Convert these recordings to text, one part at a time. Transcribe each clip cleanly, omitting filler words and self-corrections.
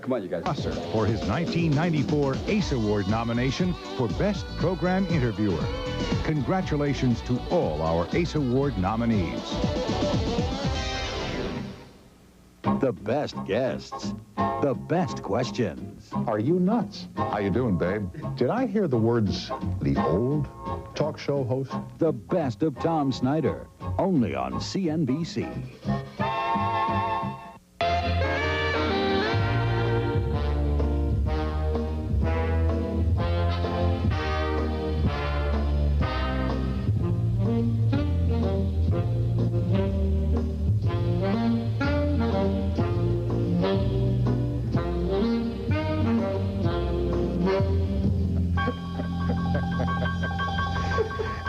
Come on, you guys. For his 1994 ACE Award nomination for Best Program Interviewer. Congratulations to all our ACE Award nominees. The best guests. The best questions. Are you nuts? How you doing, babe? Did I hear the words, the old talk show host? The best of Tom Snyder. Only on CNBC.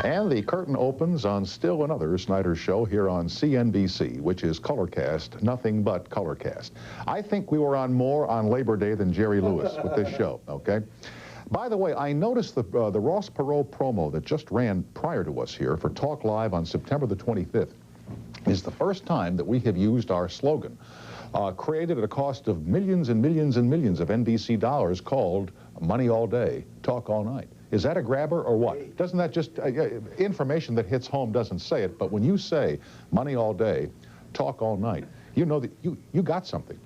And the curtain opens on still another Snyder show here on CNBC, which is Colorcast, nothing but Colorcast. I think we were on more on Labor Day than Jerry Lewis with this show, okay? By the way, I noticed the Ross Perot promo that just ran prior to us here for Talk Live on September the 25th is the first time that we have used our slogan, created at a cost of millions and millions and millions of NBC dollars, called Money All Day, Talk All Night. Is that a grabber or what? Doesn't that just, information that hits home doesn't say it, but when you say money all day, talk all night, you know that you got something.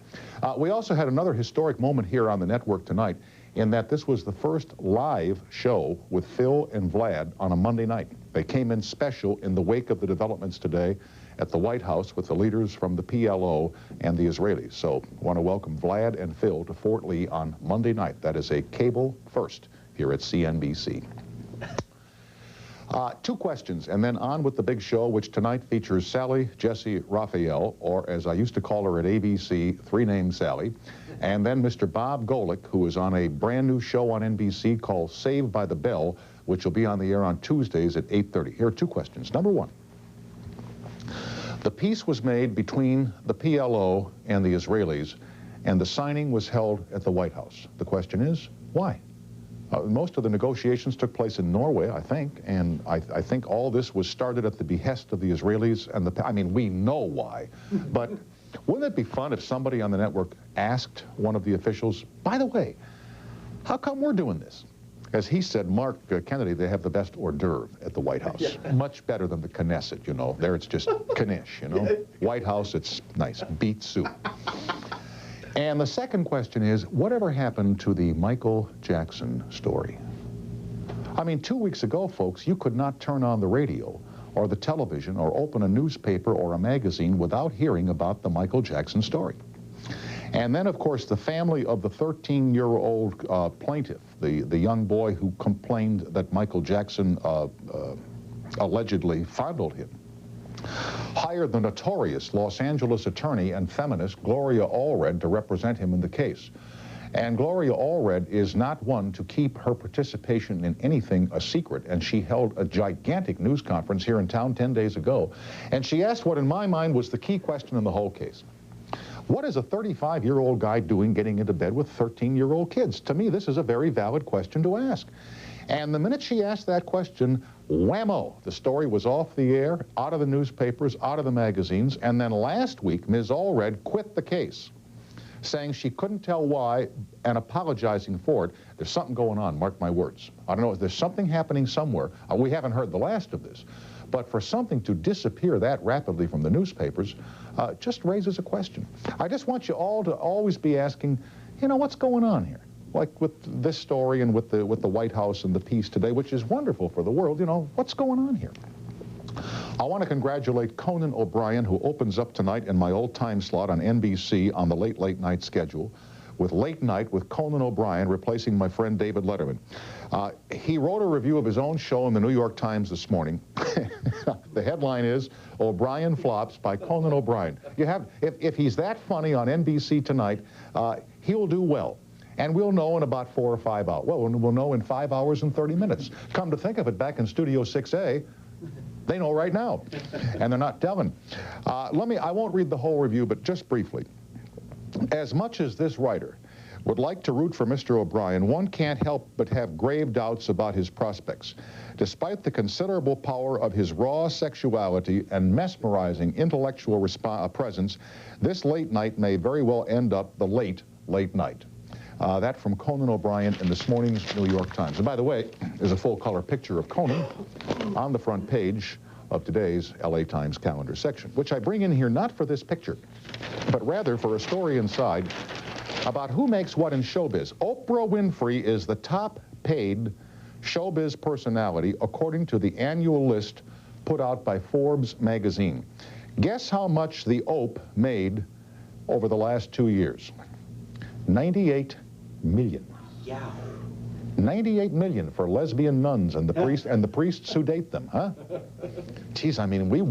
We also had another historic moment here on the network tonight in that this was the first live show with Phil and Vlad on a Monday night. They came in special in the wake of the developments today at the White House with the leaders from the PLO and the Israelis. So I want to welcome Vlad and Phil to Fort Lee on Monday night. That is a cable first here at CNBC. Two questions, and then on with the big show, which tonight features Sally Jesse Raphael, or as I used to call her at ABC, three-name Sally, and then Mr. Bob Golick, who is on a brand new show on NBC called Saved by the Bell, which will be on the air on Tuesdays at 8:30. Here are two questions. Number one, the peace was made between the PLO and the Israelis, and the signing was held at the White House. The question is, why? Most of the negotiations took place in Norway, I think, and I think all this was started at the behest of the Israelis and I mean, we know why, but wouldn't it be fun if somebody on the network asked one of the officials, by the way, how come we're doing this? As he said, Mark Kennedy, they have the best hors d'oeuvre at the White House. Yeah. Much better than the Knesset, you know. There it's just Knish, you know. White House, it's nice, beet soup. And the second question is, whatever happened to the Michael Jackson story? I mean, 2 weeks ago, folks, you could not turn on the radio or the television or open a newspaper or a magazine without hearing about the Michael Jackson story. And then, of course, the family of the 13-year-old plaintiff, the young boy who complained that Michael Jackson allegedly fondled him, hired the notorious Los Angeles attorney and feminist Gloria Allred to represent him in the case. And Gloria Allred is not one to keep her participation in anything a secret, and she held a gigantic news conference here in town 10 days ago, and she asked what in my mind was the key question in the whole case. What is a 35-year-old guy doing getting into bed with 13-year-old kids? To me, this is a very valid question to ask. And the minute she asked that question, whammo, the story was off the air, out of the newspapers, out of the magazines, and then last week, Ms. Allred quit the case, saying she couldn't tell why and apologizing for it. There's something going on, mark my words. I don't know, there's something happening somewhere. We haven't heard the last of this. But for something to disappear that rapidly from the newspapers just raises a question. I just want you all to always be asking, you know, what's going on here? Like with this story and with the White House and the peace today, which is wonderful for the world, you know, what's going on here? I want to congratulate Conan O'Brien, who opens up tonight in my old time slot on NBC on the late night schedule, with Late Night with Conan O'Brien replacing my friend David Letterman. He wrote a review of his own show in the New York Times this morning. The headline is, O'Brien Flops by Conan O'Brien. If he's that funny on NBC tonight, he'll do well. And we'll know in about 4 or 5 hours. Well, we'll know in 5 hours and 30 minutes. Come to think of it, back in Studio 6A, they know right now, and they're not telling. I won't read the whole review, but just briefly. As much as this writer would like to root for Mr. O'Brien, one can't help but have grave doubts about his prospects. Despite the considerable power of his raw sexuality and mesmerizing intellectual presence, this Late Night may very well end up the late late night. That from Conan O'Brien in this morning's New York Times. And by the way, there's a full-color picture of Conan on the front page of today's LA Times calendar section, which I bring in here not for this picture, but rather for a story inside about who makes what in showbiz. Oprah Winfrey is the top-paid showbiz personality according to the annual list put out by Forbes magazine. Guess how much the Ope made over the last 2 years? 98 million. Yeah. 98 million for lesbian nuns and the priests who date them, huh? Geez, I mean, we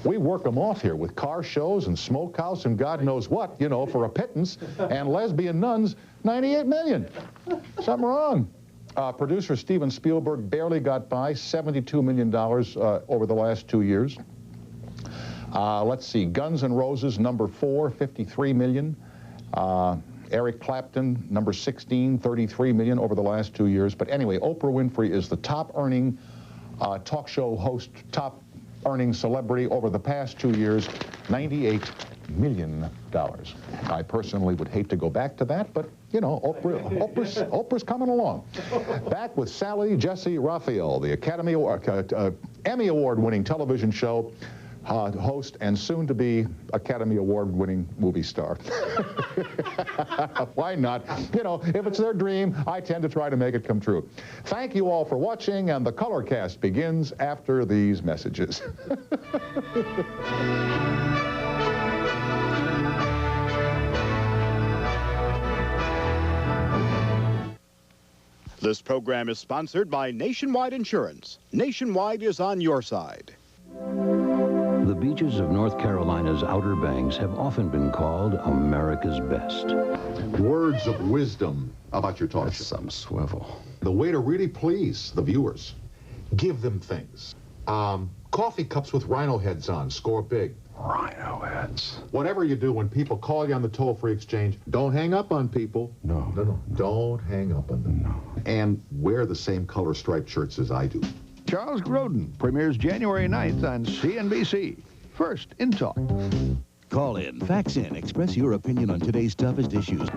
work them off here with car shows and smokehouse and God knows what, you know, for a pittance, and lesbian nuns, 98 million. Something wrong. Producer Steven Spielberg barely got by, $72 million over the last 2 years. Let's see, Guns N' Roses, number 4, 53 million. Eric Clapton, number 16, 33 million over the last 2 years. But anyway, Oprah Winfrey is the top earning talk show host, top earning celebrity over the past 2 years, $98 million. I personally would hate to go back to that, but you know, Oprah's coming along. Back with Sally Jesse Raphael, the Emmy Award-winning television show host and soon-to-be Academy Award-winning movie star. Why not? You know, if it's their dream, I tend to try to make it come true. Thank you all for watching, and the Colorcast begins after these messages. This program is sponsored by Nationwide Insurance. Nationwide is on your side. The beaches of North Carolina's Outer Banks have often been called America's best. Words of wisdom about your talk show. Some swivel. The way to really please the viewers. Give them things. Coffee cups with rhino heads on. Score big. Rhino heads. Whatever you do, when people call you on the toll-free exchange, don't hang up on people. No. Don't hang up on them. No. And wear the same color striped shirts as I do. Charles Grodin premieres January 9th on CNBC. First in talk. Call in, fax in, express your opinion on today's toughest issues.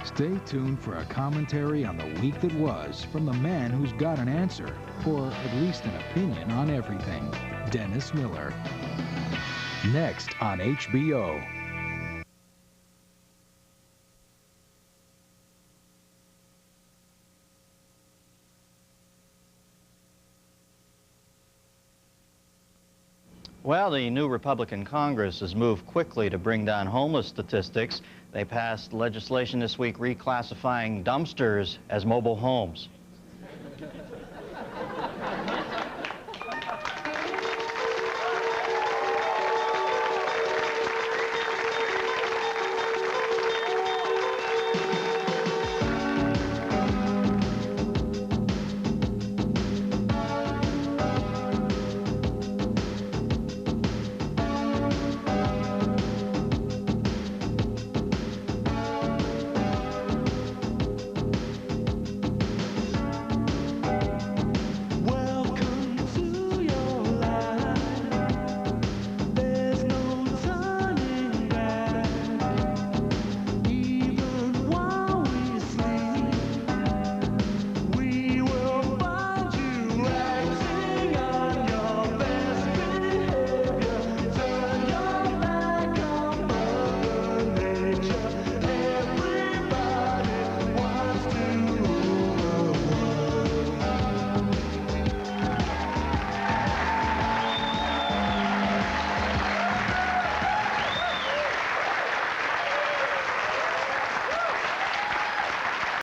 Stay tuned for a commentary on the week that was from the man who's got an answer, or at least an opinion on everything, Dennis Miller. Next on HBO. Well, the new Republican Congress has moved quickly to bring down homeless statistics. They passed legislation this week reclassifying dumpsters as mobile homes.